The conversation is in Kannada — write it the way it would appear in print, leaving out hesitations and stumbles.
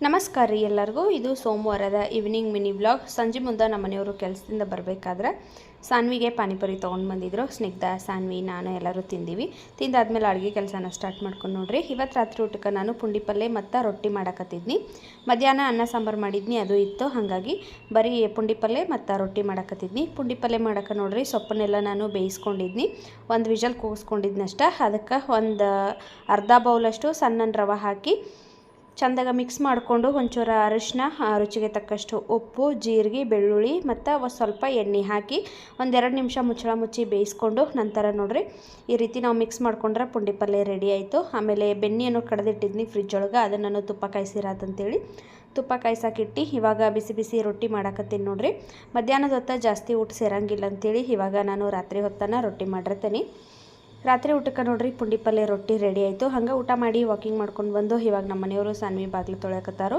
ನಮಸ್ಕಾರ ರೀ ಎಲ್ಲರಿಗೂ. ಇದು ಸೋಮವಾರದ ಈವ್ನಿಂಗ್ ಮಿನಿ ವ್ಲಾಗ್. ಸಂಜೆ ಮುಂದೆ ನಮ್ಮ ಮನೆಯವರು ಕೆಲಸದಿಂದ ಬರಬೇಕಾದ್ರೆ ಸಾನ್ವಿಗೆ ಪಾನಿಪುರಿ ತೊಗೊಂಡು ಬಂದಿದ್ರು. ಸ್ನಿಗ್ಧ, ಸಾನ್ವಿ, ನಾನು ಎಲ್ಲರೂ ತಿಂದೀವಿ. ತಿಂದಾದ್ಮೇಲೆ ಅಡುಗೆ ಕೆಲಸನ ಸ್ಟಾರ್ಟ್ ಮಾಡ್ಕೊಂಡು ನೋಡ್ರಿ. ಇವತ್ತು ರಾತ್ರಿ ಊಟಕ್ಕೆ ನಾನು ಪುಂಡಿ ಪಲ್ಲೆ ಮತ್ತು ರೊಟ್ಟಿ ಮಾಡಕತ್ತಿದ್ನಿ. ಮಧ್ಯಾಹ್ನ ಅನ್ನ ಸಾಂಬಾರು ಮಾಡಿದ್ನಿ, ಅದು ಇತ್ತು. ಹಾಗಾಗಿ ಬರೀ ಪುಂಡಿ ಪಲ್ಲೆ ಮತ್ತು ರೊಟ್ಟಿ ಮಾಡಕತ್ತಿದ್ನಿ. ಪುಂಡಿ ಪಲ್ಲೆ ಮಾಡೋಕೆ ನೋಡ್ರಿ ಸೊಪ್ಪನ್ನೆಲ್ಲ ನಾನು ಬೇಯಿಸ್ಕೊಂಡಿದ್ನಿ. ಒಂದು ವಿಷಲ್ ಕೂಗಿಸ್ಕೊಂಡಿದ್ನಷ್ಟ. ಅದಕ್ಕೆ ಒಂದು ಅರ್ಧ ಬೌಲಷ್ಟು ಸಣ್ಣ ರವೆ ಹಾಕಿ ಚಂದಾಗ ಮಿಕ್ಸ್ ಮಾಡಿಕೊಂಡು ಒಂಚೂರು ಅರಿಶಿನ, ರುಚಿಗೆ ತಕ್ಕಷ್ಟು ಉಪ್ಪು, ಜೀರಿಗೆ, ಬೆಳ್ಳುಳ್ಳಿ ಮತ್ತು ಸ್ವಲ್ಪ ಎಣ್ಣೆ ಹಾಕಿ ಒಂದೆರಡು ನಿಮಿಷ ಮುಚ್ಚಳ ಮುಚ್ಚಿ ಬೇಯಿಸ್ಕೊಂಡು ನಂತರ ನೋಡ್ರಿ ಈ ರೀತಿ ನಾವು ಮಿಕ್ಸ್ ಮಾಡ್ಕೊಂಡ್ರೆ ಪುಂಡಿ ಪಲ್ಯ ರೆಡಿ ಆಯಿತು. ಆಮೇಲೆ ಬೆಣ್ಣೆಯನ್ನು ಕಡ್ದಿಟ್ಟಿದ್ನಿ ಫ್ರಿಜ್ ಒಳಗೆ, ಅದನ್ನು ನಾನು ತುಪ್ಪ ಕಾಯಿಸಿರಾತಂತೇಳಿ ತುಪ್ಪ ಕಾಯಿಸಾಕಿಟ್ಟು ಇವಾಗ ಬಿಸಿ ಬಿಸಿ ರೊಟ್ಟಿ ಮಾಡಕತ್ತೀನಿ ನೋಡ್ರಿ. ಮಧ್ಯಾಹ್ನದ ಹೊತ್ತು ಜಾಸ್ತಿ ಊಟ ಸೇರಂಗಿಲ್ಲ ಅಂತೇಳಿ ಇವಾಗ ನಾನು ರಾತ್ರಿ ಹೊತ್ತನ ರೊಟ್ಟಿ ಮಾಡಿರ್ತೀನಿ. ರಾತ್ರಿ ಊಟಕ್ಕೆ ನೋಡ್ರಿ ಪುಂಡಿ ಪಲ್ಯ ರೊಟ್ಟಿ ರೆಡಿ ಆಯಿತು. ಹಂಗೆ ಊಟ ಮಾಡಿ ವಾಕಿಂಗ್ ಮಾಡ್ಕೊಂಡು ಬಂದು ಇವಾಗ ನಮ್ಮ ಮನೆಯವರು ಸಾನ್ವಿ ಬಾಗಿಲು ತೊಳೆಯಕತ್ತಾರು.